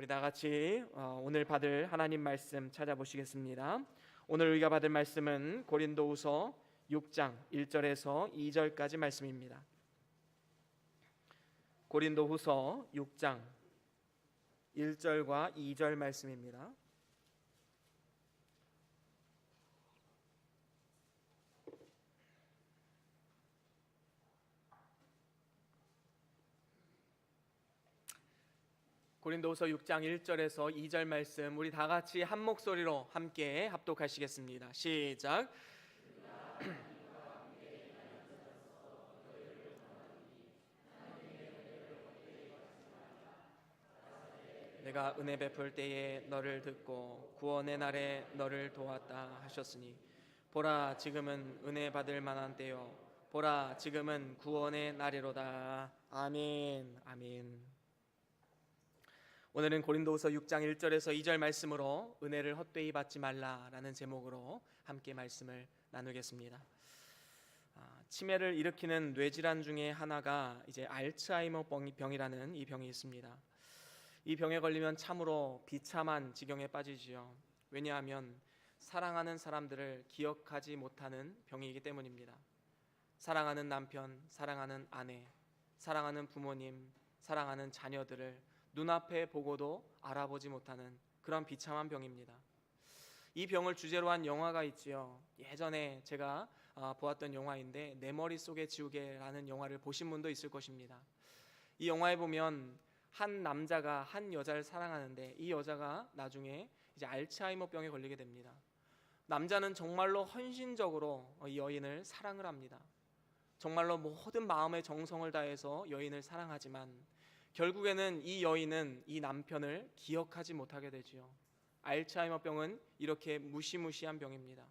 우리 다 같이 오늘 받을 하나님 말씀 찾아보시겠습니다. 오늘 우리가 받을 말씀은 고린도후서 6장 1절에서 2절까지 말씀입니다. 고린도후서 6장 1절과 2절 말씀입니다. 고린도후서 6장 1절에서 2절 말씀 우리 다 같이 한 목소리로 함께 합독하시겠습니다. 시작. 내가 은혜 베풀 때에 너를 듣고 구원의 날에 너를 도왔다 하셨으니 보라 지금은 은혜 받을 만한 때요 보라 지금은 구원의 날이로다. 아멘. 아멘. 오늘은 고린도후서 6장 1절에서 2절 말씀으로 은혜를 헛되이 받지 말라라는 제목으로 함께 말씀을 나누겠습니다. 치매를 일으키는 뇌질환 중에 하나가 이제 알츠하이머 병이라는 이 병이 있습니다. 이 병에 걸리면 참으로 비참한 지경에 빠지지요. 왜냐하면 사랑하는 사람들을 기억하지 못하는 병이기 때문입니다. 사랑하는 남편, 사랑하는 아내, 사랑하는 부모님, 사랑하는 자녀들을 눈앞에 보고도 알아보지 못하는 그런 비참한 병입니다. 이 병을 주제로 한 영화가 있지요. 예전에 제가 보았던 영화인데 내 머릿속에 지우개라는 영화를 보신 분도 있을 것입니다. 이 영화에 보면 한 남자가 한 여자를 사랑하는데 이 여자가 나중에 이제 알츠하이머 병에 걸리게 됩니다. 남자는 정말로 헌신적으로 이 여인을 사랑을 합니다. 정말로 모든 마음의 정성을 다해서 여인을 사랑하지만 결국에는 이 여인은 이 남편을 기억하지 못하게 되지요. 알츠하이머 병은 이렇게 무시무시한 병입니다.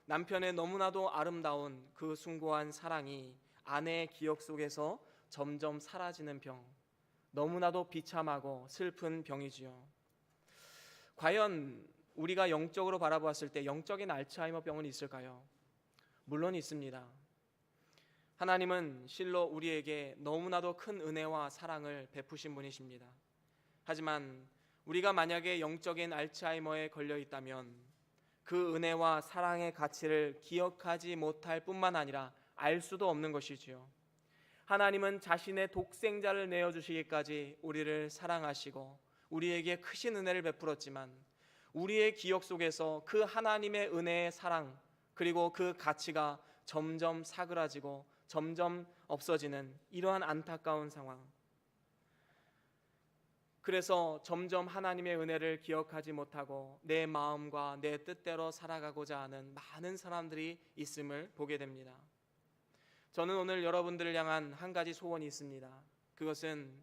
남편의 너무나도 아름다운 그 숭고한 사랑이 아내의 기억 속에서 점점 사라지는 병, 너무나도 비참하고 슬픈 병이지요. 과연 우리가 영적으로 바라보았을 때 영적인 알츠하이머 병은 있을까요? 물론 있습니다. 하나님은 실로 우리에게 너무나도 큰 은혜와 사랑을 베푸신 분이십니다. 하지만 우리가 만약에 영적인 알츠하이머에 걸려 있다면 그 은혜와 사랑의 가치를 기억하지 못할 뿐만 아니라 알 수도 없는 것이지요. 하나님은 자신의 독생자를 내어주시기까지 우리를 사랑하시고 우리에게 크신 은혜를 베풀었지만 우리의 기억 속에서 그 하나님의 은혜의 사랑 그리고 그 가치가 점점 사그라지고 점점 없어지는 이러한 안타까운 상황. 그래서 점점 하나님의 은혜를 기억하지 못하고 내 마음과 내 뜻대로 살아가고자 하는 많은 사람들이 있음을 보게 됩니다. 저는 오늘 여러분들을 향한 한 가지 소원이 있습니다. 그것은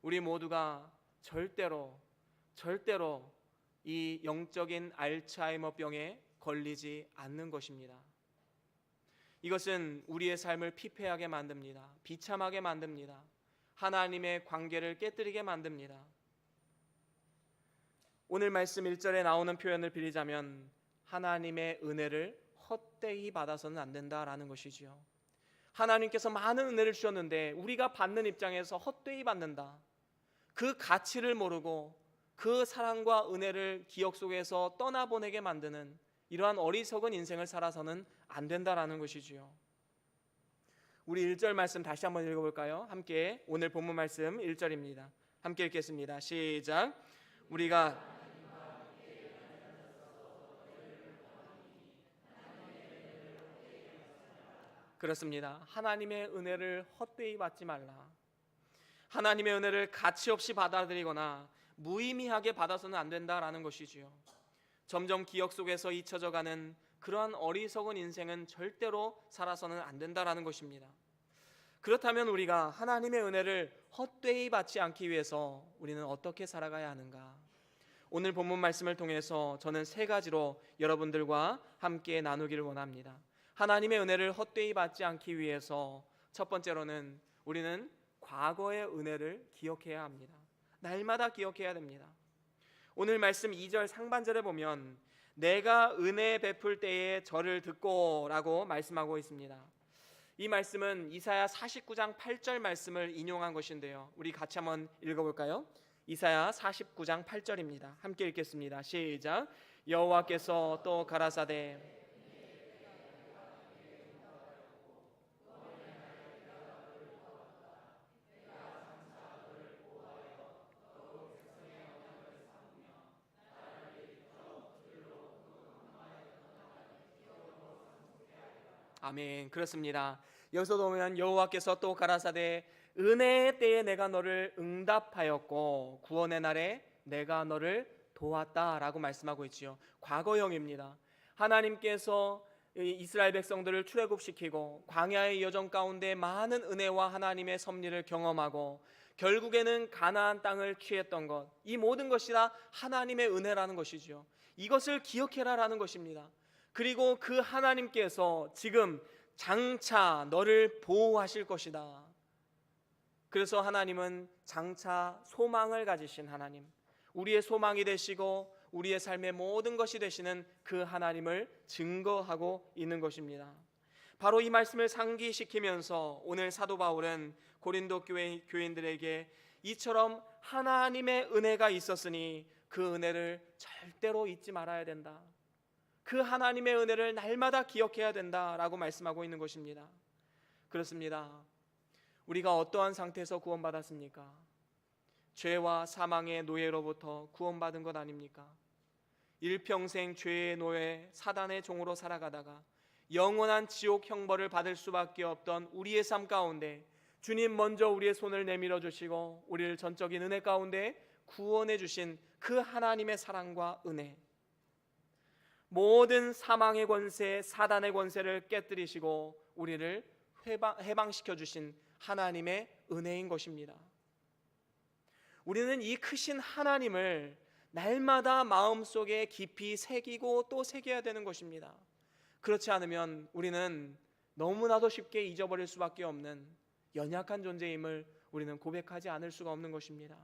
우리 모두가 절대로 이 영적인 알츠하이머 병에 걸리지 않는 것입니다. 이것은 우리의 삶을 피폐하게 만듭니다. 비참하게 만듭니다. 하나님의 관계를 깨뜨리게 만듭니다. 오늘 말씀 1절에 나오는 표현을 빌리자면 하나님의 은혜를 헛되이 받아서는 안 된다라는 것이지요. 하나님께서 많은 은혜를 주셨는데 우리가 받는 입장에서 헛되이 받는다. 그 가치를 모르고 그 사랑과 은혜를 기억 속에서 떠나보내게 만드는 이러한 어리석은 인생을 살아서는 안 된다라는 것이지요. 우리 1절 말씀 다시 한번 읽어볼까요? 함께 오늘 본문 말씀 1절입니다. 함께 읽겠습니다. 시작. 우리가 그렇습니다. 하나님의 은혜를 헛되이 받지 말라. 하나님의 은혜를 가치 없이 받아들이거나 무의미하게 받아서는 안 된다라는 것이지요. 점점 기억 속에서 잊혀져가는 그러한 어리석은 인생은 절대로 살아서는 안 된다라는 것입니다. 그렇다면 우리가 하나님의 은혜를 헛되이 받지 않기 위해서 우리는 어떻게 살아가야 하는가? 오늘 본문 말씀을 통해서 저는 세 가지로 여러분들과 함께 나누기를 원합니다. 하나님의 은혜를 헛되이 받지 않기 위해서 첫 번째로는 우리는 과거의 은혜를 기억해야 합니다. 날마다 기억해야 됩니다. 오늘 말씀 2절 상반절에 보면 내가 은혜 베풀 때에 저를 듣고 라고 말씀하고 있습니다. 이 말씀은 이사야 49장 8절 말씀을 인용한 것인데요, 우리 같이 한번 읽어볼까요? 이사야 49장 8절입니다. 함께 읽겠습니다. 시작. 여호와께서 또 가라사대 아멘. 그렇습니다. 여기서 보면 여호와께서 또 가라사대 은혜의 때에 내가 너를 응답하였고 구원의 날에 내가 너를 도왔다라고 말씀하고 있지요. 과거형입니다. 하나님께서 이스라엘 백성들을 출애굽시키고 광야의 여정 가운데 많은 은혜와 하나님의 섭리를 경험하고 결국에는 가나안 땅을 취했던 것, 이 모든 것이 다 하나님의 은혜라는 것이지요. 이것을 기억해라라는 것입니다. 그리고 그 하나님께서 지금 장차 너를 보호하실 것이다. 그래서 하나님은 장차 소망을 가지신 하나님, 우리의 소망이 되시고 우리의 삶의 모든 것이 되시는 그 하나님을 증거하고 있는 것입니다. 바로 이 말씀을 상기시키면서 오늘 사도 바울은 고린도 교회 교인들에게 이처럼 하나님의 은혜가 있었으니 그 은혜를 절대로 잊지 말아야 된다. 그 하나님의 은혜를 날마다 기억해야 된다라고 말씀하고 있는 것입니다. 그렇습니다. 우리가 어떠한 상태에서 구원받았습니까? 죄와 사망의 노예로부터 구원받은 것 아닙니까? 일평생 죄의 노예 사단의 종으로 살아가다가 영원한 지옥 형벌을 받을 수밖에 없던 우리의 삶 가운데 주님 먼저 우리의 손을 내밀어 주시고 우리를 전적인 은혜 가운데 구원해 주신 그 하나님의 사랑과 은혜, 모든 사망의 권세, 사단의 권세를 깨뜨리시고 우리를 해방시켜 주신 하나님의 은혜인 것입니다. 우리는 이 크신 하나님을 날마다 마음속에 깊이 새기고 또 새겨야 되는 것입니다. 그렇지 않으면 우리는 너무나도 쉽게 잊어버릴 수밖에 없는 연약한 존재임을 우리는 고백하지 않을 수가 없는 것입니다.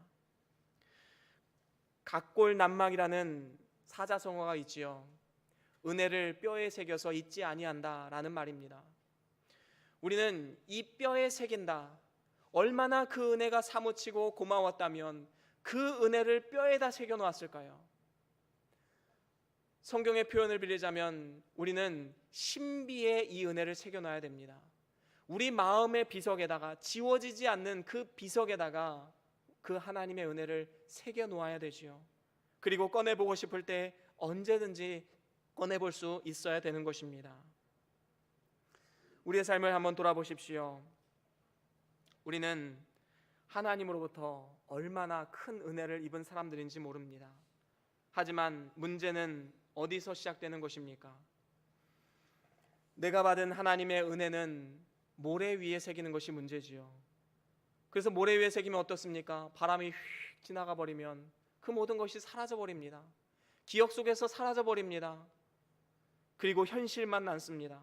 각골난막이라는 사자성어가 있지요. 은혜를 뼈에 새겨서 잊지 아니한다라는 말입니다. 우리는 이 뼈에 새긴다. 얼마나 그 은혜가 사무치고 고마웠다면 그 은혜를 뼈에다 새겨 놓았을까요? 성경의 표현을 빌리자면 우리는 신비에 이 은혜를 새겨 놔야 됩니다. 우리 마음의 비석에다가, 지워지지 않는 그 비석에다가 그 하나님의 은혜를 새겨 놓아야 되지요. 그리고 꺼내보고 싶을 때 언제든지 꺼내볼 수 있어야 되는 것입니다. 우리의 삶을 한번 돌아보십시오. 우리는 하나님으로부터 얼마나 큰 은혜를 입은 사람들인지 모릅니다. 하지만 문제는 어디서 시작되는 것입니까? 내가 받은 하나님의 은혜는 모래 위에 새기는 것이 문제지요. 그래서 모래 위에 새기면 어떻습니까? 바람이 휙 지나가 버리면 그 모든 것이 사라져 버립니다. 기억 속에서 사라져 버립니다. 그리고 현실만 남습니다.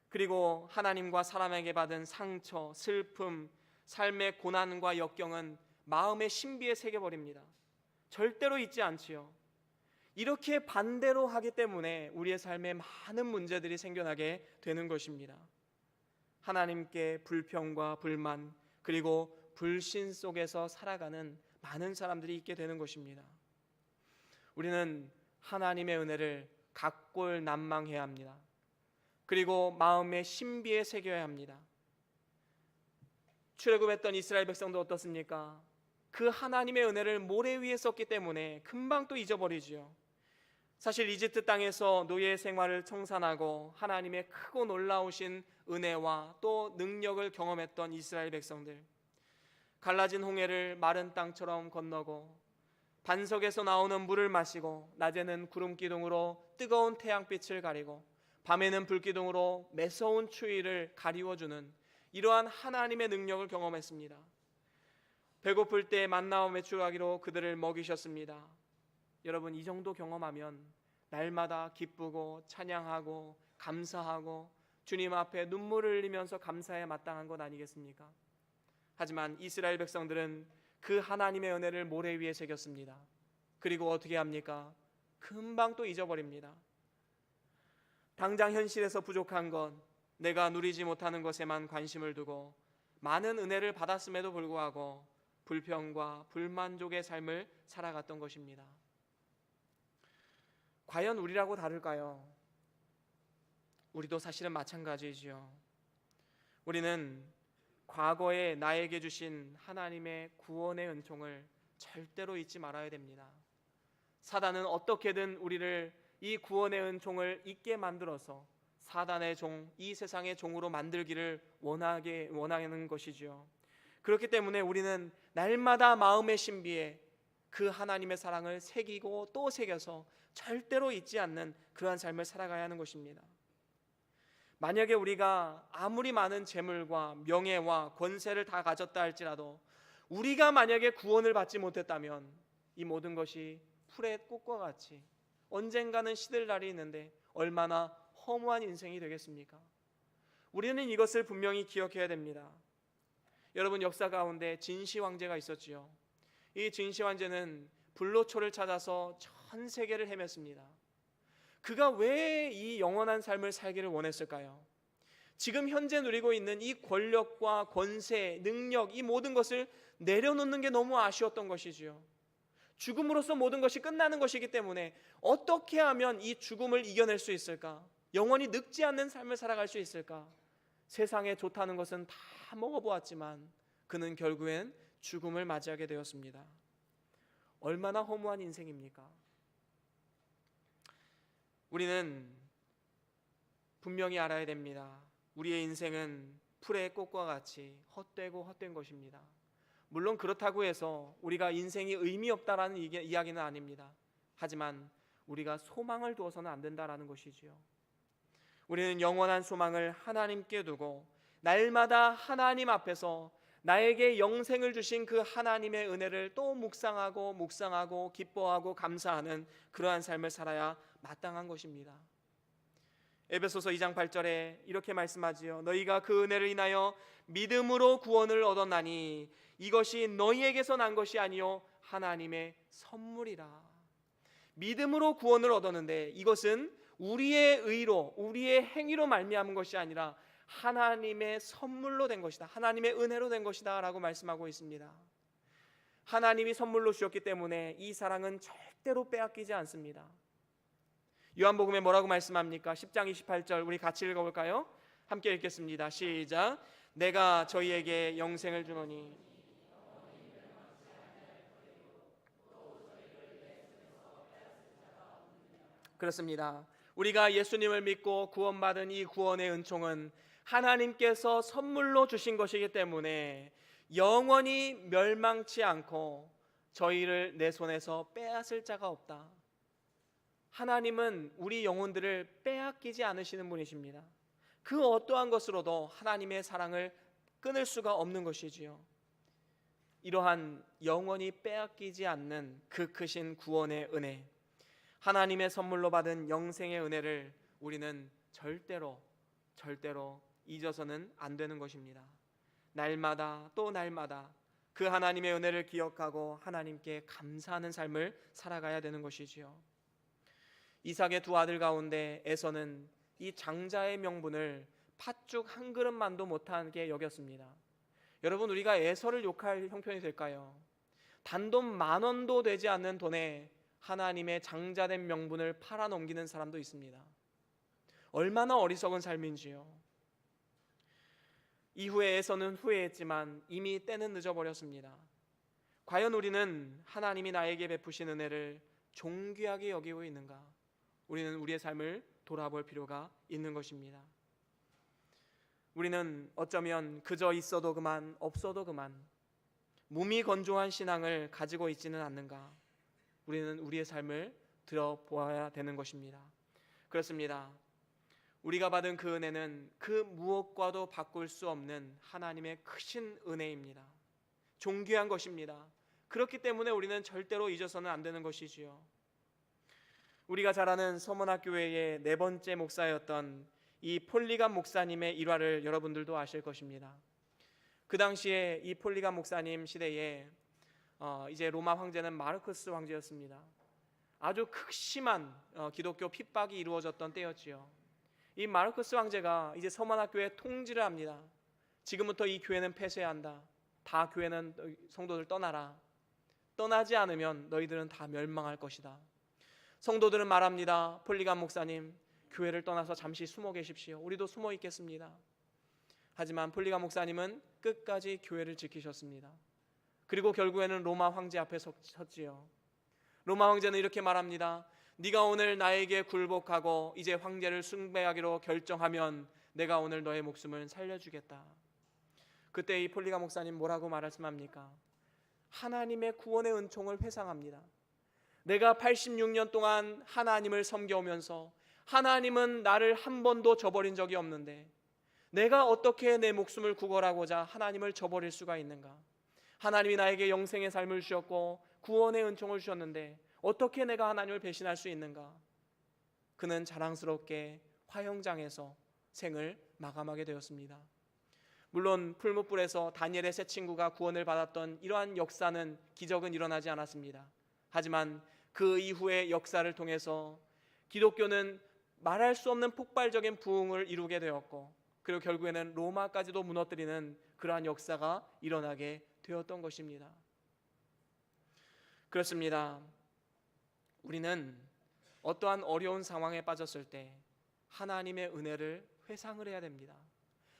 그리고 하나님과 사람에게 받은 상처, 슬픔, 삶의 고난과 역경은 마음의 신비에 새겨버립니다. 절대로 잊지 않지요. 이렇게 반대로 하기 때문에 우리의 삶에 많은 문제들이 생겨나게 되는 것입니다. 하나님께 불평과 불만, 그리고 불신 속에서 살아가는 많은 사람들이 있게 되는 것입니다. 우리는 하나님의 은혜를 각골난망해야 합니다. 그리고 마음의 신비에 새겨야 합니다. 출애굽했던 이스라엘 백성도 어떻습니까? 그 하나님의 은혜를 모래 위에 썼기 때문에 금방 또 잊어버리지요. 사실 이집트 땅에서 노예 생활을 청산하고 하나님의 크고 놀라우신 은혜와 또 능력을 경험했던 이스라엘 백성들, 갈라진 홍해를 마른 땅처럼 건너고 반석에서 나오는 물을 마시고 낮에는 구름 기둥으로 뜨거운 태양빛을 가리고 밤에는 불기둥으로 매서운 추위를 가리워주는 이러한 하나님의 능력을 경험했습니다. 배고플 때 만나와 메추라기로 그들을 먹이셨습니다. 여러분, 이 정도 경험하면 날마다 기쁘고 찬양하고 감사하고 주님 앞에 눈물을 흘리면서 감사에 마땅한 것 아니겠습니까? 하지만 이스라엘 백성들은 그 하나님의 은혜를 모래 위에 새겼습니다. 그리고 어떻게 합니까? 금방 또 잊어버립니다. 당장 현실에서 부족한 것, 내가 누리지 못하는 것에만 관심을 두고 많은 은혜를 받았음에도 불구하고 불평과 불만족의 삶을 살아갔던 것입니다. 과연 우리라고 다를까요? 우리도 사실은 마찬가지지요. 우리는 과거에 나에게 주신 하나님의 구원의 은총을 절대로 잊지 말아야 됩니다. 사단은 어떻게든 우리를 이 구원의 은총을 잊게 만들어서 사단의 종, 이 세상의 종으로 만들기를 원하는 것이지요. 그렇기 때문에 우리는 날마다 마음의 신비에 그 하나님의 사랑을 새기고 또 새겨서 절대로 잊지 않는 그러한 삶을 살아가야 하는 것입니다. 만약에 우리가 아무리 많은 재물과 명예와 권세를 다 가졌다 할지라도 우리가 만약에 구원을 받지 못했다면 이 모든 것이 풀의 꽃과 같이 언젠가는 시들 날이 있는데 얼마나 허무한 인생이 되겠습니까? 우리는 이것을 분명히 기억해야 됩니다. 여러분, 역사 가운데 진시 황제가 있었지요. 이 진시 황제는 불로초를 찾아서 전 세계를 헤맸습니다. 그가 왜 이 영원한 삶을 살기를 원했을까요? 지금 현재 누리고 있는 이 권력과 권세, 능력, 이 모든 것을 내려놓는 게 너무 아쉬웠던 것이지요. 죽음으로써 모든 것이 끝나는 것이기 때문에 어떻게 하면 이 죽음을 이겨낼 수 있을까? 영원히 늙지 않는 삶을 살아갈 수 있을까? 세상에 좋다는 것은 다 먹어보았지만 그는 결국엔 죽음을 맞이하게 되었습니다. 얼마나 허무한 인생입니까? 우리는 분명히 알아야 됩니다. 우리의 인생은 풀의 꽃과 같이 헛되고 헛된 것입니다. 물론 그렇다고 해서 우리가 인생이 의미 없다라는 이야기는 아닙니다. 하지만 우리가 소망을 두어서는 안 된다라는 것이지요. 우리는 영원한 소망을 하나님께 두고 날마다 하나님 앞에서 나에게 영생을 주신 그 하나님의 은혜를 또 묵상하고 기뻐하고 감사하는 그러한 삶을 살아야 마땅한 것입니다. 에베소서 2장 8절에 이렇게 말씀하지요. 너희가 그 은혜를 인하여 믿음으로 구원을 얻었나니 이것이 너희에게서 난 것이 아니요 하나님의 선물이라. 믿음으로 구원을 얻었는데 이것은 우리의 의로, 우리의 행위로 말미암은 것이 아니라 하나님의 선물로 된 것이다, 하나님의 은혜로 된 것이다 라고 말씀하고 있습니다. 하나님이 선물로 주셨기 때문에 이 사랑은 절대로 빼앗기지 않습니다. 요한복음에 뭐라고 말씀합니까? 10장 28절 우리 같이 읽어볼까요? 함께 읽겠습니다. 시작. 내가 저희에게 영생을 주노니 그렇습니다. 우리가 예수님을 믿고 구원받은 이 구원의 은총은 하나님께서 선물로 주신 것이기 때문에 영원히 멸망치 않고 저희를 내 손에서 빼앗을 자가 없다. 하나님은 우리 영혼들을 빼앗기지 않으시는 분이십니다. 그 어떠한 것으로도 하나님의 사랑을 끊을 수가 없는 것이지요. 이러한 영원히 빼앗기지 않는 그 크신 구원의 은혜, 하나님의 선물로 받은 영생의 은혜를 우리는 절대로 잊어서는 안 되는 것입니다. 날마다 또 날마다 그 하나님의 은혜를 기억하고 하나님께 감사하는 삶을 살아가야 되는 것이지요. 이삭의 두 아들 가운데 에서는 이 장자의 명분을 팥죽 한 그릇만도 못하게 여겼습니다. 여러분, 우리가 에서를 욕할 형편이 될까요? 단돈 10,000원도 되지 않는 돈에 하나님의 장자된 명분을 팔아넘기는 사람도 있습니다. 얼마나 어리석은 삶인지요. 이후에 에서는 후회했지만 이미 때는 늦어버렸습니다. 과연 우리는 하나님이 나에게 베푸신 은혜를 존귀하게 여기고 있는가? 우리는 우리의 삶을 돌아볼 필요가 있는 것입니다. 우리는 어쩌면 그저 있어도 그만 없어도 그만 몸이 건조한 신앙을 가지고 있지는 않는가? 우리는 우리의 삶을 들어보아야 되는 것입니다. 그렇습니다. 우리가 받은 그 은혜는 그 무엇과도 바꿀 수 없는 하나님의 크신 은혜입니다. 존귀한 것입니다. 그렇기 때문에 우리는 절대로 잊어서는 안 되는 것이지요. 우리가 잘 아는 서문학교회의 4번째 목사였던 이 폴리감 목사님의 일화를 여러분들도 아실 것입니다. 그 당시에 이 폴리감 목사님 시대에 이제 로마 황제는 마르쿠스 황제였습니다. 아주 극심한 기독교 핍박이 이루어졌던 때였지요. 이 마르쿠스 황제가 이제 서문학교회 통지를 합니다. 지금부터 이 교회는 폐쇄한다. 다 교회는 성도들 떠나라. 떠나지 않으면 너희들은 다 멸망할 것이다. 성도들은 말합니다. 폴리감 목사님, 교회를 떠나서 잠시 숨어 계십시오. 우리도 숨어 있겠습니다. 하지만 폴리감 목사님은 끝까지 교회를 지키셨습니다. 그리고 결국에는 로마 황제 앞에 섰지요. 로마 황제는 이렇게 말합니다. 네가 오늘 나에게 굴복하고 이제 황제를 숭배하기로 결정하면 내가 오늘 너의 목숨을 살려주겠다. 그때 이 폴리감 목사님 뭐라고 말씀합니까? 하나님의 구원의 은총을 회상합니다. 내가 86년 동안 하나님을 섬겨오면서 하나님은 나를 한 번도 저버린 적이 없는데 내가 어떻게 내 목숨을 구걸하고자 하나님을 저버릴 수가 있는가? 하나님이 나에게 영생의 삶을 주셨고 구원의 은총을 주셨는데 어떻게 내가 하나님을 배신할 수 있는가? 그는 자랑스럽게 화형장에서 생을 마감하게 되었습니다. 물론 풀무불에서 다니엘의 세 친구가 구원을 받았던 이러한 역사는, 기적은 일어나지 않았습니다. 하지만 그 이후의 역사를 통해서 기독교는 말할 수 없는 폭발적인 부흥을 이루게 되었고, 그리고 결국에는 로마까지도 무너뜨리는 그러한 역사가 일어나게 되었던 것입니다. 그렇습니다. 우리는 어떠한 어려운 상황에 빠졌을 때 하나님의 은혜를 회상을 해야 됩니다.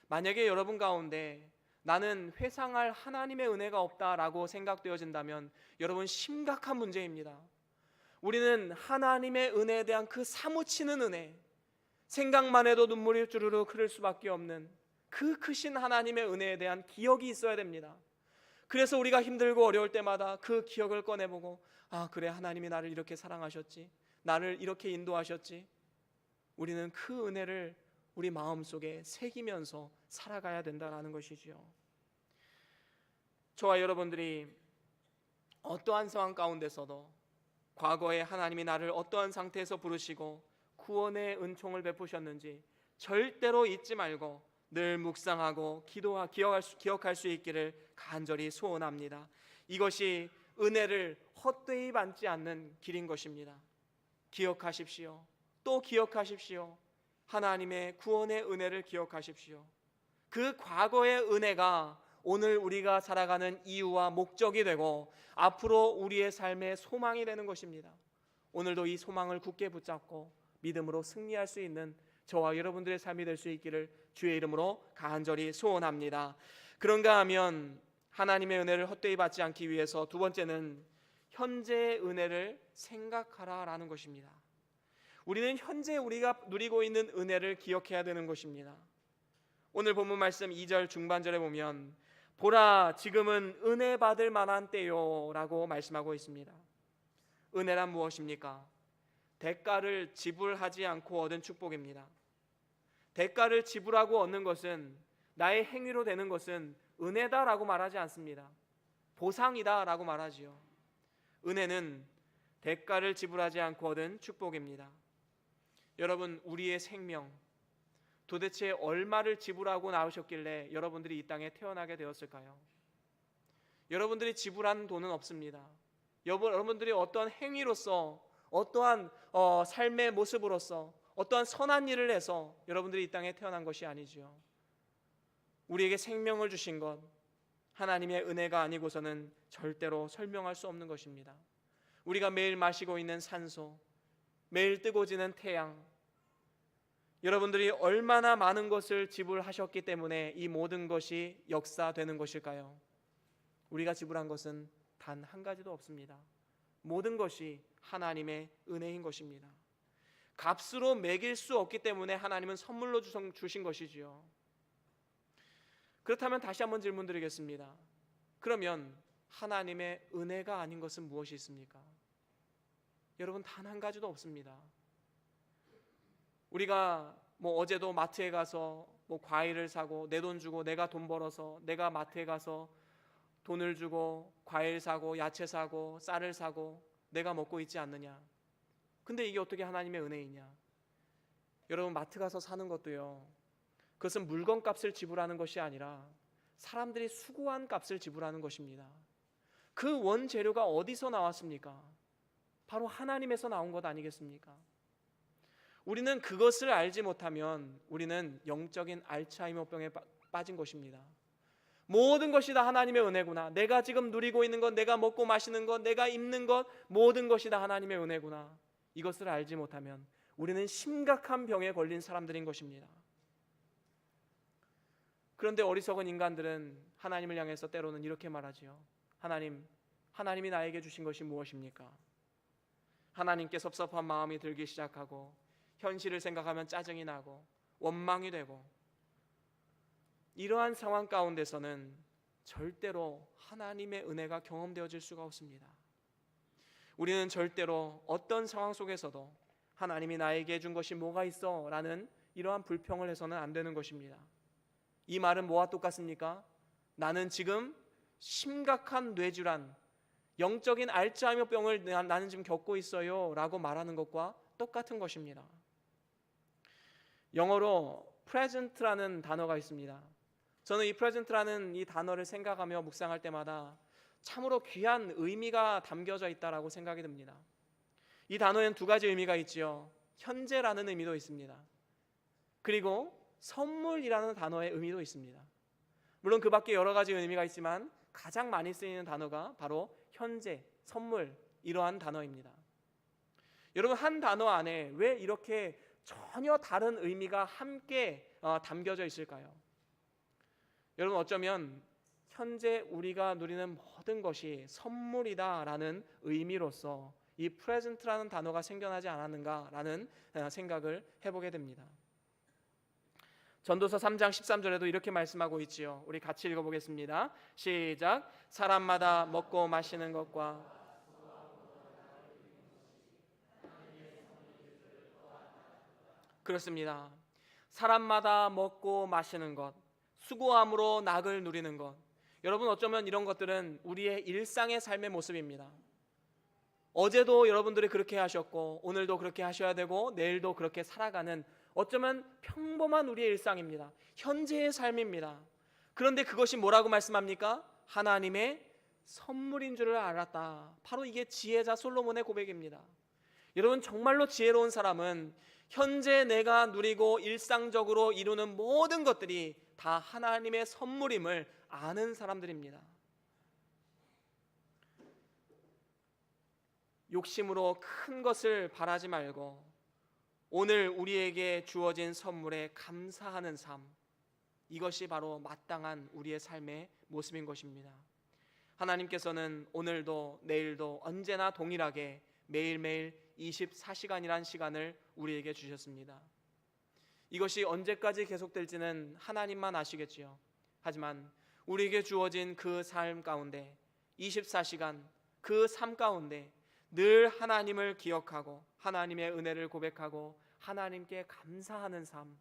만약에 여러분 가운데 나는 회상할 하나님의 은혜가 없다라고 생각되어진다면 여러분 심각한 문제입니다. 우리는 하나님의 은혜에 대한 그 사무치는 은혜, 생각만 해도 눈물이 주르륵 흐를 수밖에 없는 그 크신 하나님의 은혜에 대한 기억이 있어야 됩니다. 그래서 우리가 힘들고 어려울 때마다 그 기억을 꺼내보고, 아 그래, 하나님이 나를 이렇게 사랑하셨지, 나를 이렇게 인도하셨지. 우리는 그 은혜를 우리 마음속에 새기면서 살아가야 된다는 것이지요. 저와 여러분들이 어떠한 상황 가운데서도 과거에 하나님이 나를 어떠한 상태에서 부르시고 구원의 은총을 베푸셨는지 절대로 잊지 말고 늘 묵상하고 기억할 수 있기를 간절히 소원합니다. 이것이 은혜를 헛되이 받지 않는 길인 것입니다. 기억하십시오. 또 기억하십시오. 하나님의 구원의 은혜를 기억하십시오. 그 과거의 은혜가 오늘 우리가 살아가는 이유와 목적이 되고 앞으로 우리의 삶의 소망이 되는 것입니다. 오늘도 이 소망을 굳게 붙잡고 믿음으로 승리할 수 있는 저와 여러분들의 삶이 될 수 있기를 주의 이름으로 간절히 소원합니다. 그런가 하면 하나님의 은혜를 헛되이 받지 않기 위해서 두 번째는 현재의 은혜를 생각하라라는 것입니다. 우리는 현재 우리가 누리고 있는 은혜를 기억해야 되는 것입니다. 오늘 본문 말씀 2절 중반절에 보면 보라 지금은 은혜 받을 만한 때요 라고 말씀하고 있습니다. 은혜란 무엇입니까? 대가를 지불하지 않고 얻은 축복입니다. 대가를 지불하고 얻는 것은, 나의 행위로 되는 것은 은혜다라고 말하지 않습니다. 보상이다라고 말하지요. 은혜는 대가를 지불하지 않고 얻은 축복입니다. 여러분, 우리의 생명 도대체 얼마를 지불하고 나오셨길래 여러분들이 이 땅에 태어나게 되었을까요? 여러분들이 지불한 돈은 없습니다. 여러분들이 어떠한 행위로서, 어떠한 삶의 모습으로서, 어떠한 선한 일을 해서 여러분들이 이 땅에 태어난 것이 아니지요. 우리에게 생명을 주신 것, 하나님의 은혜가 아니고서는 절대로 설명할 수 없는 것입니다. 우리가 매일 마시고 있는 산소, 매일 뜨고 지는 태양, 여러분들이 얼마나 많은 것을 지불하셨기 때문에 이 모든 것이 역사되는 것일까요? 우리가 지불한 것은 단 한 가지도 없습니다. 모든 것이 하나님의 은혜인 것입니다. 값으로 매길 수 없기 때문에 하나님은 선물로 주신 것이지요. 그렇다면 다시 한번 질문 드리겠습니다. 그러면 하나님의 은혜가 아닌 것은 무엇이 있습니까? 여러분, 단 한 가지도 없습니다. 우리가 어제도 마트에 가서 과일을 사고, 내 돈 주고, 내가 돈 벌어서 내가 마트에 가서 돈을 주고 과일 사고 야채 사고 쌀을 사고 내가 먹고 있지 않느냐? 근데 이게 어떻게 하나님의 은혜이냐? 여러분, 마트 가서 사는 것도요, 그것은 물건값을 지불하는 것이 아니라 사람들이 수고한 값을 지불하는 것입니다. 그 원재료가 어디서 나왔습니까? 바로 하나님에서 나온 것 아니겠습니까? 우리는 그것을 알지 못하면 우리는 영적인 알츠하이머병에 빠진 것입니다. 모든 것이 다 하나님의 은혜구나. 내가 지금 누리고 있는 것, 내가 먹고 마시는 것, 내가 입는 것, 모든 것이 다 하나님의 은혜구나. 이것을 알지 못하면 우리는 심각한 병에 걸린 사람들인 것입니다. 그런데 어리석은 인간들은 하나님을 향해서 때로는 이렇게 말하지요. 하나님이 나에게 주신 것이 무엇입니까? 하나님께 섭섭한 마음이 들기 시작하고 현실을 생각하면 짜증이 나고 원망이 되고, 이러한 상황 가운데서는 절대로 하나님의 은혜가 경험되어질 수가 없습니다. 우리는 절대로 어떤 상황 속에서도 하나님이 나에게 준 것이 뭐가 있어? 라는 이러한 불평을 해서는 안 되는 것입니다. 이 말은 뭐와 똑같습니까? 나는 지금 심각한 뇌질환, 영적인 알츠하이머병을 나는 지금 겪고 있어요 라고 말하는 것과 똑같은 것입니다. 영어로 present라는 단어가 있습니다. 저는 이 present라는 이 단어를 생각하며 묵상할 때마다 참으로 귀한 의미가 담겨져 있다라고 생각이 듭니다. 이 단어에는 두 가지 의미가 있지요. 현재라는 의미도 있습니다. 그리고 선물이라는 단어의 의미도 있습니다. 물론 그 밖에 여러 가지 의미가 있지만 가장 많이 쓰이는 단어가 바로 현재, 선물, 이러한 단어입니다. 여러분, 한 단어 안에 왜 이렇게 전혀 다른 의미가 함께 담겨져 있을까요? 여러분, 어쩌면 현재 우리가 누리는 모든 것이 선물이다라는 의미로서 이 present라는 단어가 생겨나지 않았는가라는 생각을 해보게 됩니다. 전도서 3장 13절에도 이렇게 말씀하고 있지요. 우리 같이 읽어보겠습니다. 시작. 사람마다 먹고 마시는 것과 그렇습니다. 사람마다 먹고 마시는 것, 수고함으로 낙을 누리는 것. 여러분, 어쩌면 이런 것들은 우리의 일상의 삶의 모습입니다. 어제도 여러분들이 그렇게 하셨고 오늘도 그렇게 하셔야 되고 내일도 그렇게 살아가는, 어쩌면 평범한 우리의 일상입니다. 현재의 삶입니다. 그런데 그것이 뭐라고 말씀합니까? 하나님의 선물인 줄을 알았다. 바로 이게 지혜자 솔로몬의 고백입니다. 여러분, 정말로 지혜로운 사람은 현재 내가 누리고 일상적으로 이루는 모든 것들이 다 하나님의 선물임을 아는 사람들입니다. 욕심으로 큰 것을 바라지 말고 오늘 우리에게 주어진 선물에 감사하는 삶, 이것이 바로 마땅한 우리의 삶의 모습인 것입니다. 하나님께서는 오늘도 내일도 언제나 동일하게 매일매일 24시간이란 시간을 우리에게 주셨습니다. 이것이 언제까지 계속될지는 하나님만 아시겠지요. 하지만 우리에게 주어진 그 삶 가운데 24시간 그 삶 가운데 늘 하나님을 기억하고 하나님의 은혜를 고백하고 하나님께 감사하는 삶,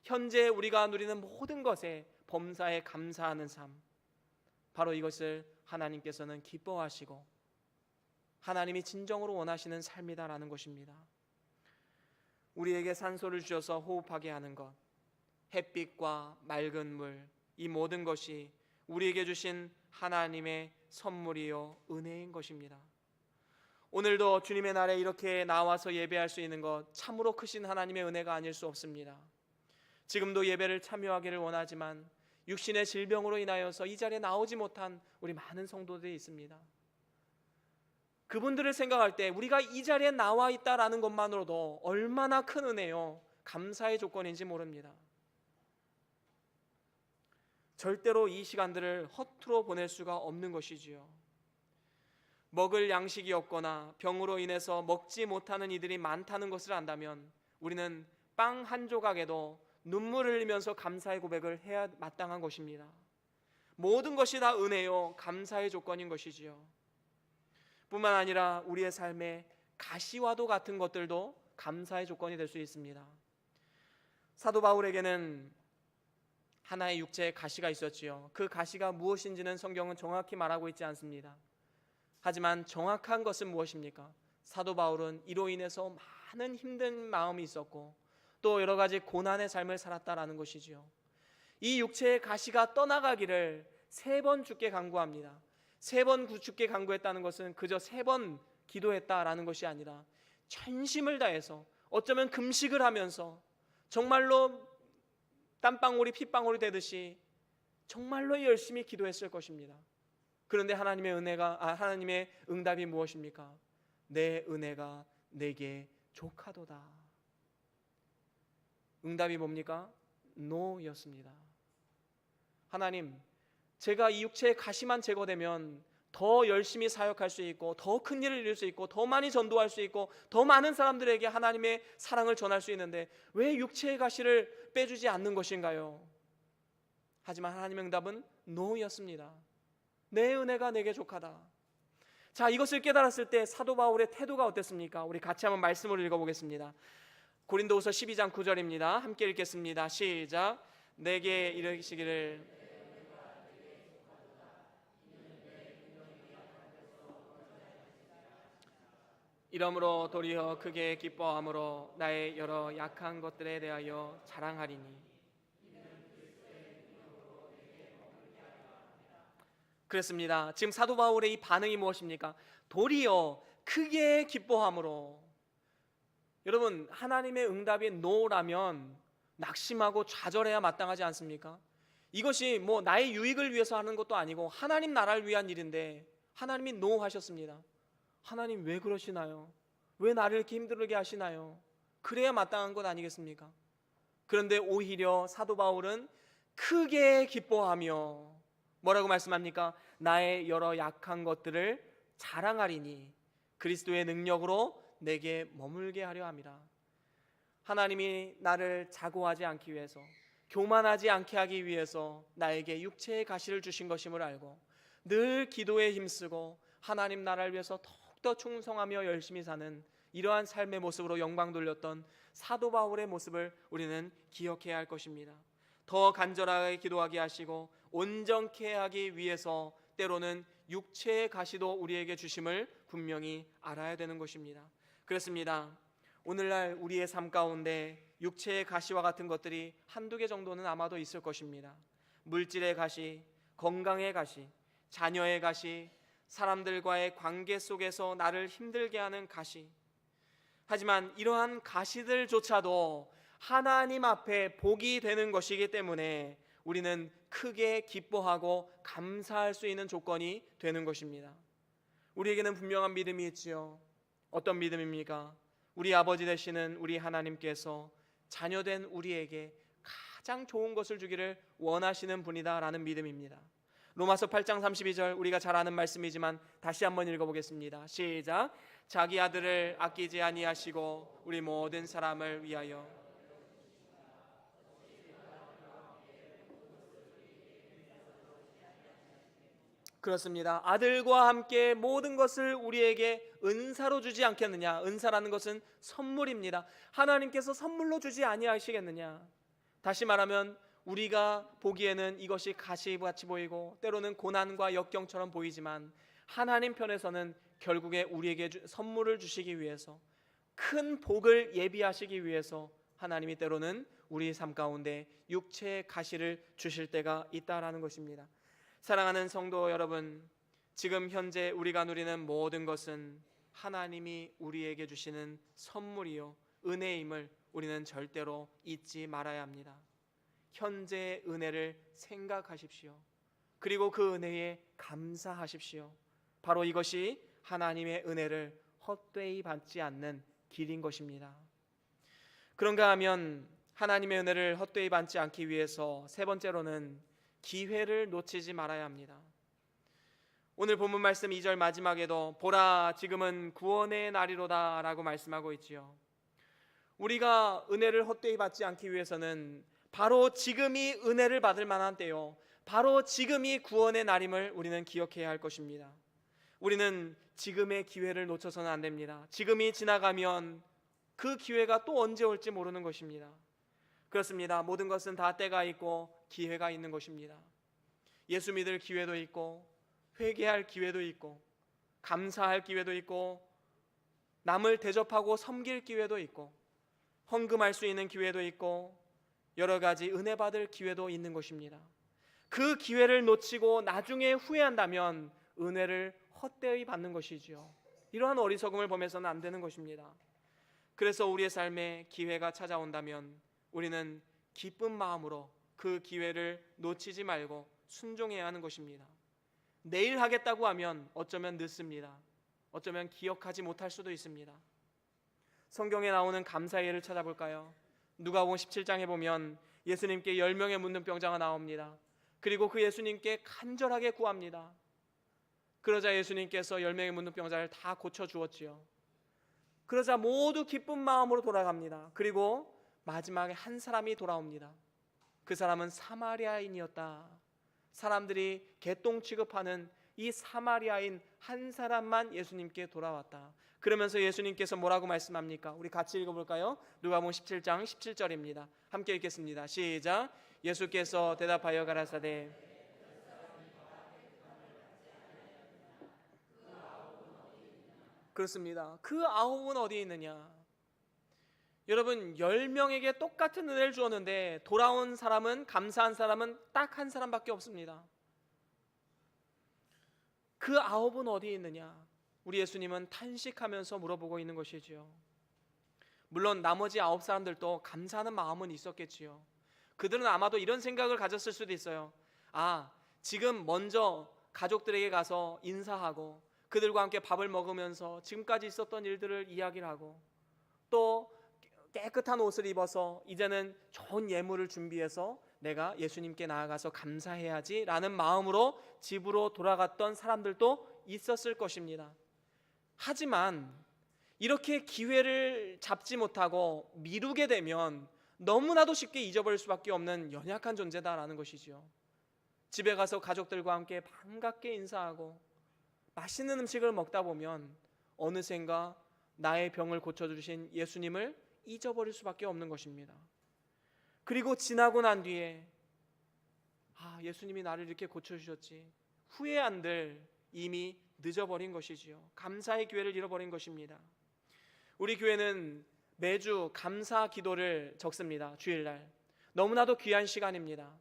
현재 우리가 누리는 모든 것에 범사에 감사하는 삶, 바로 이것을 하나님께서는 기뻐하시고 하나님이 진정으로 원하시는 삶이다라는 것입니다. 우리에게 산소를 주셔서 호흡하게 하는 것, 햇빛과 맑은 물, 이 모든 것이 우리에게 주신 하나님의 선물이요 은혜인 것입니다. 오늘도 주님의 날에 이렇게 나와서 예배할 수 있는 것, 참으로 크신 하나님의 은혜가 아닐 수 없습니다. 지금도 예배를 참여하기를 원하지만 육신의 질병으로 인하여서 이 자리에 나오지 못한 우리 많은 성도들이 있습니다. 그분들을 생각할 때 우리가 이 자리에 나와 있다라는 것만으로도 얼마나 큰 은혜요, 감사의 조건인지 모릅니다. 절대로 이 시간들을 허투루 보낼 수가 없는 것이지요. 먹을 양식이 없거나 병으로 인해서 먹지 못하는 이들이 많다는 것을 안다면 우리는 빵 한 조각에도 눈물을 흘리면서 감사의 고백을 해야 마땅한 것입니다. 모든 것이 다 은혜요, 감사의 조건인 것이지요. 뿐만 아니라 우리의 삶에 가시와도 같은 것들도 감사의 조건이 될 수 있습니다. 사도 바울에게는 하나의 육체의 가시가 있었지요. 그 가시가 무엇인지는 성경은 정확히 말하고 있지 않습니다. 하지만 정확한 것은 무엇입니까? 사도 바울은 이로 인해서 많은 힘든 마음이 있었고 또 여러 가지 고난의 삶을 살았다라는 것이지요. 이 육체의 가시가 떠나가기를 3번 주께 간구합니다. 3번 주께 간구했다는 것은 그저 3번 기도했다라는 것이 아니라 전심을 다해서 어쩌면 금식을 하면서 정말로 땀방울이 핏방울이 되듯이 정말로 열심히 기도했을 것입니다. 그런데 하나님의 응답이 무엇입니까? 내 은혜가 내게 족하도다. 응답이 뭡니까? 노였습니다. 하나님, 제가 이 육체의 가시만 제거되면 더 열심히 사역할 수 있고 더 큰 일을 이룰 수 있고 더 많이 전도할 수 있고 더 많은 사람들에게 하나님의 사랑을 전할 수 있는데 왜 육체의 가시를 빼주지 않는 것인가요? 하지만 하나님의 응답은 노였습니다. 내 은혜가 내게 족하다. 자, 이것을 깨달았을 때 사도 바울의 태도가 어땠습니까? 우리 같이 한번 말씀을 읽어보겠습니다. 고린도후서 12장 9절입니다. 함께 읽겠습니다. 시작. 내게 이르시기를 이러므로 도리어 크게 기뻐함으로 나의 여러 약한 것들에 대하여 자랑하리니. 그렇습니다. 지금 사도 바울의 이 반응이 무엇입니까? 도리어 크게 기뻐함으로. 여러분, 하나님의 응답이 노라면 낙심하고 좌절해야 마땅하지 않습니까? 이것이 뭐 나의 유익을 위해서 하는 것도 아니고 하나님 나라를 위한 일인데 하나님이 노하셨습니다. 하나님 왜 그러시나요? 왜 나를 이렇게 힘들게 하시나요? 그래야 마땅한 것 아니겠습니까? 그런데 오히려 사도 바울은 크게 기뻐하며 뭐라고 말씀합니까? 나의 여러 약한 것들을 자랑하리니 그리스도의 능력으로 내게 머물게 하려 함이라. 하나님이 나를 자고하지 않기 위해서, 교만하지 않게 하기 위해서 나에게 육체의 가시를 주신 것임을 알고 늘 기도에 힘쓰고 하나님 나라를 위해서 더욱더 충성하며 열심히 사는 이러한 삶의 모습으로 영광 돌렸던 사도 바울의 모습을 우리는 기억해야 할 것입니다. 더 간절하게 기도하게 하시고 온전케 하기 위해서 때로는 육체의 가시도 우리에게 주심을 분명히 알아야 되는 것입니다. 그렇습니다. 오늘날 우리의 삶 가운데 육체의 가시와 같은 것들이 한두 개 정도는 아마도 있을 것입니다. 물질의 가시, 건강의 가시, 자녀의 가시, 사람들과의 관계 속에서 나를 힘들게 하는 가시. 하지만 이러한 가시들조차도 하나님 앞에 복이 되는 것이기 때문에 우리는 크게 기뻐하고 감사할 수 있는 조건이 되는 것입니다. 우리에게는 분명한 믿음이 있지요. 어떤 믿음입니까? 우리 아버지 되시는 우리 하나님께서 자녀된 우리에게 가장 좋은 것을 주기를 원하시는 분이다라는 믿음입니다. 로마서 8장 32절 우리가 잘 아는 말씀이지만 다시 한번 읽어보겠습니다. 시작. 자기 아들을 아끼지 아니하시고 우리 모든 사람을 위하여 그렇습니다. 아들과 함께 모든 것을 우리에게 은사로 주지 않겠느냐? 은사라는 것은 선물입니다. 하나님께서 선물로 주지 아니하시겠느냐? 다시 말하면 우리가 보기에는 이것이 가시같이 보이고 때로는 고난과 역경처럼 보이지만 하나님 편에서는 결국에 우리에게 선물을 주시기 위해서 큰 복을 예비하시기 위해서 하나님이 때로는 우리 삶 가운데 육체의 가시를 주실 때가 있다라는 것입니다. 사랑하는 성도 여러분, 지금 현재 우리가 누리는 모든 것은 하나님이 우리에게 주시는 선물이요 은혜임을 우리는 절대로 잊지 말아야 합니다. 현재의 은혜를 생각하십시오. 그리고 그 은혜에 감사하십시오. 바로 이것이 하나님의 은혜를 헛되이 받지 않는 길인 것입니다. 그런가 하면 하나님의 은혜를 헛되이 받지 않기 위해서 세 번째로는 기회를 놓치지 말아야 합니다. 오늘 본문 말씀 2절 마지막에도 보라 지금은 구원의 날이로다 라고 말씀하고 있지요. 우리가 은혜를 헛되이 받지 않기 위해서는 바로 지금이 은혜를 받을 만한 때요, 바로 지금이 구원의 날임을 우리는 기억해야 할 것입니다. 우리는 지금의 기회를 놓쳐서는 안 됩니다. 지금이 지나가면 그 기회가 또 언제 올지 모르는 것입니다. 그렇습니다. 모든 것은 다 때가 있고 기회가 있는 것입니다. 예수 믿을 기회도 있고 회개할 기회도 있고 감사할 기회도 있고 남을 대접하고 섬길 기회도 있고 헌금할 수 있는 기회도 있고 여러 가지 은혜 받을 기회도 있는 것입니다. 그 기회를 놓치고 나중에 후회한다면 은혜를 헛되이 받는 것이지요. 이러한 어리석음을 범해서는 안 되는 것입니다. 그래서 우리의 삶에 기회가 찾아온다면 우리는 기쁜 마음으로 그 기회를 놓치지 말고 순종해야 하는 것입니다. 내일 하겠다고 하면 어쩌면 늦습니다. 어쩌면 기억하지 못할 수도 있습니다. 성경에 나오는 감사의 예를 찾아볼까요? 누가복음 17장에 보면 예수님께 10명의 문둥병자가 나옵니다. 그리고 그 예수님께 간절하게 구합니다. 그러자 예수님께서 10명의 문둥병자를 다 고쳐주었지요. 그러자 모두 기쁜 마음으로 돌아갑니다. 그리고 마지막에 한 사람이 돌아옵니다. 그 사람은 사마리아인이었다. 사람들이 개똥 취급하는 이 사마리아인 한 사람만 예수님께 돌아왔다. 그러면서 예수님께서 뭐라고 말씀합니까? 우리 같이 읽어볼까요? 누가복음 17장 17절입니다. 함께 읽겠습니다. 시작. 예수께서 대답하여 가라사대 그렇습니다. 그 9은 어디에 있느냐? 여러분 10명에게 똑같은 은혜를 주었는데 돌아온 사람은, 감사한 사람은 딱 한 사람밖에 없습니다. 그 9은 어디에 있느냐? 우리 예수님은 탄식하면서 물어보고 있는 것이지요. 물론 나머지 9사람들도 감사하는 마음은 있었겠지요. 그들은 아마도 이런 생각을 가졌을 수도 있어요. 지금 먼저 가족들에게 가서 인사하고 그들과 함께 밥을 먹으면서 지금까지 있었던 일들을 이야기를 하고 또 깨끗한 옷을 입어서 이제는 좋은 예물을 준비해서 내가 예수님께 나아가서 감사해야지 라는 마음으로 집으로 돌아갔던 사람들도 있었을 것입니다. 하지만 이렇게 기회를 잡지 못하고 미루게 되면 너무나도 쉽게 잊어버릴 수밖에 없는 연약한 존재다라는 것이지요. 집에 가서 가족들과 함께 반갑게 인사하고 맛있는 음식을 먹다 보면 어느샌가 나의 병을 고쳐주신 예수님을 잊어버릴 수밖에 없는 것입니다. 그리고 지나고 난 뒤에 예수님이 나를 이렇게 고쳐주셨지 후회한들 이미 늦어버린 것이지요. 감사의 기회를 잃어버린 것입니다. 우리 교회는 매주 감사 기도를 적습니다. 주일날 너무나도 귀한 시간입니다.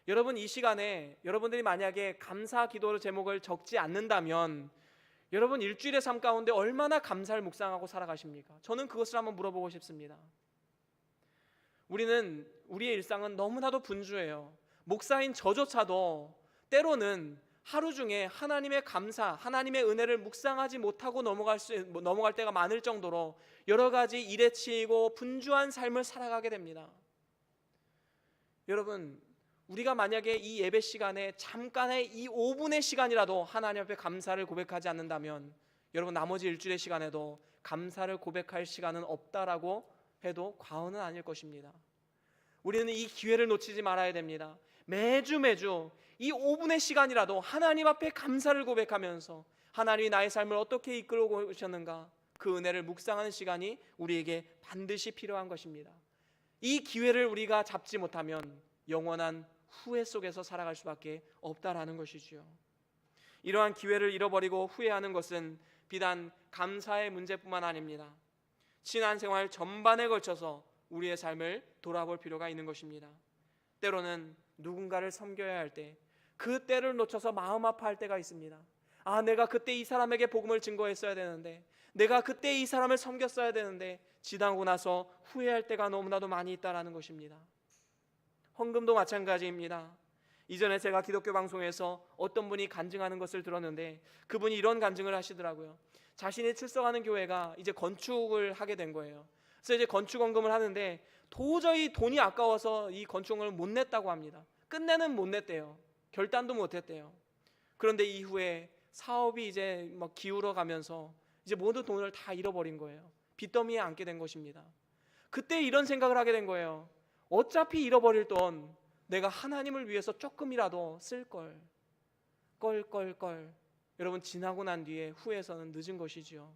여러분 이 시간에 여러분들이 만약에 감사 기도의 제목을 적지 않는다면 여러분 일주일의 삶 가운데 얼마나 감사를 묵상하고 살아가십니까? 저는 그것을 한번 물어보고 싶습니다. 우리의 일상은 너무나도 분주해요. 목사인 저조차도 때로는 하루 중에 하나님의 감사, 하나님의 은혜를 묵상하지 못하고 넘어갈 때가 많을 정도로 여러 가지 일에 치이고 분주한 삶을 살아가게 됩니다. 여러분 우리가 만약에 이 예배 시간에 잠깐의 이 5분의 시간이라도 하나님 앞에 감사를 고백하지 않는다면 여러분 나머지 일주일의 시간에도 감사를 고백할 시간은 없다라고 해도 과언은 아닐 것입니다. 우리는 이 기회를 놓치지 말아야 됩니다. 매주 이 5분의 시간이라도 하나님 앞에 감사를 고백하면서 하나님이 나의 삶을 어떻게 이끌고 오셨는가 그 은혜를 묵상하는 시간이 우리에게 반드시 필요한 것입니다. 이 기회를 우리가 잡지 못하면 영원한 후회 속에서 살아갈 수밖에 없다라는 것이지요. 이러한 기회를 잃어버리고 후회하는 것은 비단 감사의 문제뿐만 아닙니다. 신앙생활 전반에 걸쳐서 우리의 삶을 돌아볼 필요가 있는 것입니다. 때로는 누군가를 섬겨야 할 때 그 때를 놓쳐서 마음 아파할 때가 있습니다. 내가 그때 이 사람에게 복음을 증거했어야 되는데, 내가 그때 이 사람을 섬겼어야 되는데 지나고 나서 후회할 때가 너무나도 많이 있다라는 것입니다. 헌금도 마찬가지입니다. 이전에 제가 기독교 방송에서 어떤 분이 간증하는 것을 들었는데 그분이 이런 간증을 하시더라고요. 자신이 출석하는 교회가 이제 건축을 하게 된 거예요. 그래서 이제 건축 헌금을 하는데 도저히 돈이 아까워서 이 건축을 못 냈다고 합니다. 끝내는 못 냈대요. 결단도 못 했대요. 그런데 이후에 사업이 이제 막 기울어 가면서 이제 모든 돈을 다 잃어버린 거예요. 빚더미에 앉게 된 것입니다. 그때 이런 생각을 하게 된 거예요. 어차피 잃어버릴 돈 내가 하나님을 위해서 조금이라도 쓸걸. 여러분 지나고 난 뒤에 후회해서는 늦은 것이지요.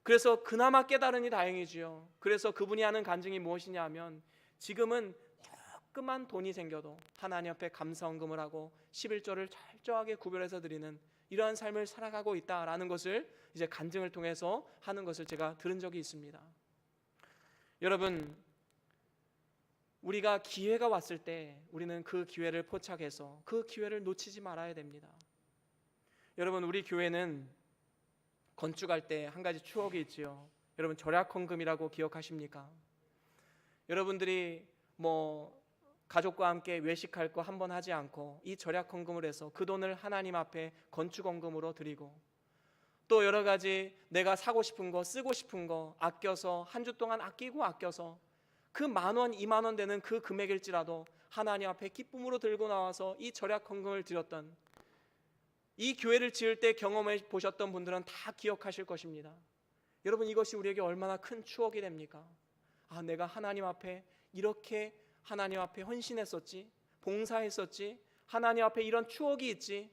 그래서 그나마 깨달으니 다행이지요. 그래서 그분이 하는 간증이 무엇이냐 하면 지금은 조그만 돈이 생겨도 하나님 앞에 감사헌금을 하고 11조를 철저하게 구별해서 드리는 이러한 삶을 살아가고 있다라는 것을 이제 간증을 통해서 하는 것을 제가 들은 적이 있습니다. 여러분 우리가 기회가 왔을 때 우리는 그 기회를 포착해서 그 기회를 놓치지 말아야 됩니다. 여러분 우리 교회는 건축할 때 한 가지 추억이 있지요. 여러분 절약헌금이라고 기억하십니까? 여러분들이 가족과 함께 외식할 거 한 번 하지 않고 이 절약 헌금을 해서 그 돈을 하나님 앞에 건축 헌금으로 드리고, 또 여러 가지 내가 사고 싶은 거, 쓰고 싶은 거 아껴서 한 주 동안 아껴서 그 10,000원, 20,000원 되는 그 금액일지라도 하나님 앞에 기쁨으로 들고 나와서 이 절약 헌금을 드렸던, 이 교회를 지을 때 경험해 보셨던 분들은 다 기억하실 것입니다. 여러분, 이것이 우리에게 얼마나 큰 추억이 됩니까? 아, 내가 하나님 앞에 이렇게 하나님 앞에 헌신했었지, 봉사했었지, 하나님 앞에 이런 추억이 있지.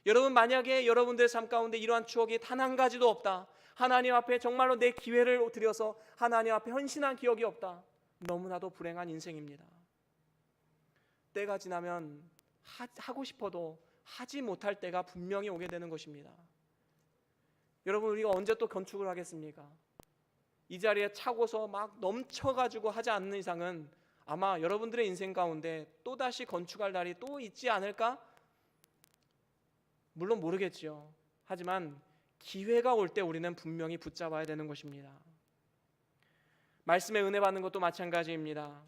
여러분, 만약에 여러분들의 삶 가운데 이러한 추억이 단 한 가지도 없다, 하나님 앞에 정말로 내 기회를 드려서 하나님 앞에 헌신한 기억이 없다, 너무나도 불행한 인생입니다. 때가 지나면 하고 싶어도 하지 못할 때가 분명히 오게 되는 것입니다. 여러분, 우리가 언제 또 건축을 하겠습니까? 이 자리에 차고서 막 넘쳐가지고 하지 않는 이상은 아마 여러분들의 인생 가운데 또다시 건축할 날이 또 있지 않을까? 물론 모르겠지요. 하지만 기회가 올 때 우리는 분명히 붙잡아야 되는 것입니다. 말씀에 은혜 받는 것도 마찬가지입니다.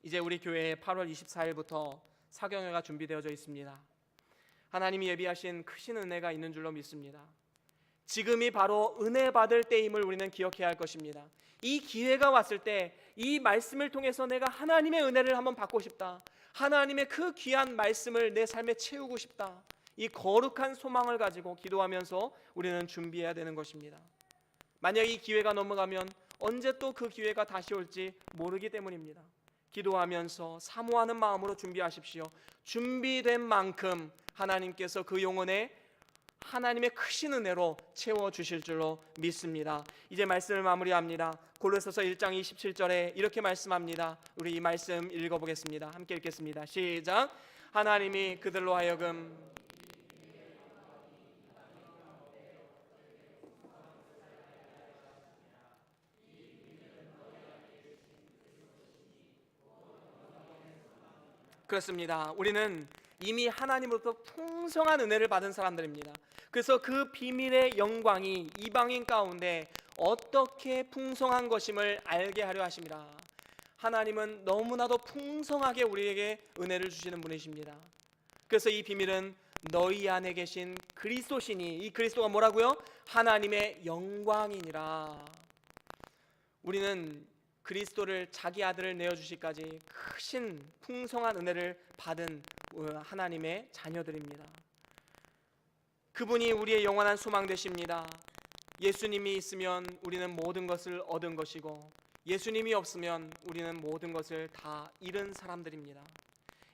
이제 우리 교회에 8월 24일부터 사경회가 준비되어져 있습니다. 하나님이 예비하신 크신 은혜가 있는 줄로 믿습니다. 지금이 바로 은혜 받을 때임을 우리는 기억해야 할 것입니다. 이 기회가 왔을 때 이 말씀을 통해서 내가 하나님의 은혜를 한번 받고 싶다, 하나님의 그 귀한 말씀을 내 삶에 채우고 싶다, 이 거룩한 소망을 가지고 기도하면서 우리는 준비해야 되는 것입니다. 만약 이 기회가 넘어가면 언제 또 그 기회가 다시 올지 모르기 때문입니다. 기도하면서 사모하는 마음으로 준비하십시오. 준비된 만큼 하나님께서 그 영혼에 하나님의 크신 은혜로 채워주실 줄로 믿습니다. 이제 말씀을 마무리합니다. 골로새서 1장 27절에 이렇게 말씀합니다. 우리 이 말씀 읽어보겠습니다. 함께 읽겠습니다. 시작. 하나님이 그들로 하여금 그렇습니다. 우리는 이미 하나님으로부터 풍성한 은혜를 받은 사람들입니다. 그래서 그 비밀의 영광이 이방인 가운데 어떻게 풍성한 것임을 알게 하려 하십니다. 하나님은 너무나도 풍성하게 우리에게 은혜를 주시는 분이십니다. 그래서 이 비밀은 너희 안에 계신 그리스도시니, 이 그리스도가 뭐라고요? 하나님의 영광이니라. 우리는 그리스도를, 자기 아들을 내어주시기까지 크신 풍성한 은혜를 받은 하나님의 자녀들입니다. 그분이 우리의 영원한 소망 되십니다. 예수님이 있으면 우리는 모든 것을 얻은 것이고, 예수님이 없으면 우리는 모든 것을 다 잃은 사람들입니다.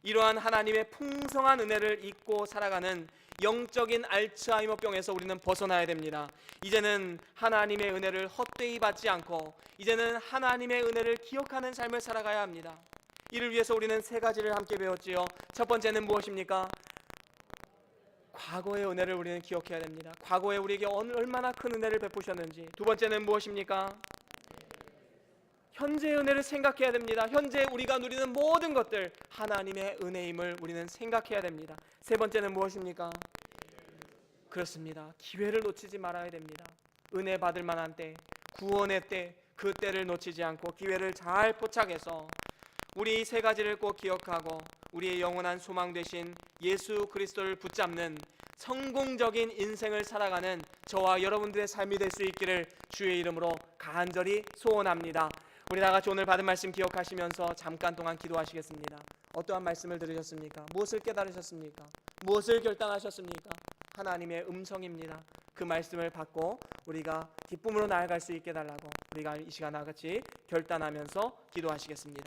이러한 하나님의 풍성한 은혜를 잊고 살아가는 영적인 알츠하이머병에서 우리는 벗어나야 됩니다. 이제는 하나님의 은혜를 헛되이 받지 않고 이제는 하나님의 은혜를 기억하는 삶을 살아가야 합니다. 이를 위해서 우리는 세 가지를 함께 배웠지요. 첫 번째는 무엇입니까? 과거의 은혜를 우리는 기억해야 됩니다. 과거에 우리에게 얼마나 큰 은혜를 베푸셨는지. 두 번째는 무엇입니까? 현재의 은혜를 생각해야 됩니다. 현재 우리가 누리는 모든 것들 하나님의 은혜임을 우리는 생각해야 됩니다. 세 번째는 무엇입니까? 그렇습니다. 기회를 놓치지 말아야 됩니다. 은혜 받을 만한 때, 구원의 때, 그 때를 놓치지 않고 기회를 잘 포착해서 우리 이 세 가지를 꼭 기억하고 우리의 영원한 소망 되신 예수 그리스도를 붙잡는 성공적인 인생을 살아가는 저와 여러분들의 삶이 될 수 있기를 주의 이름으로 간절히 소원합니다. 우리 다 같이 오늘 받은 말씀 기억하시면서 잠깐 동안 기도하시겠습니다. 어떠한 말씀을 들으셨습니까? 무엇을 깨달으셨습니까? 무엇을 결단하셨습니까? 하나님의 음성입니다. 그 말씀을 받고 우리가 기쁨으로 나아갈 수 있게 달라고 우리가 이 시간 같이 결단하면서 기도하시겠습니다.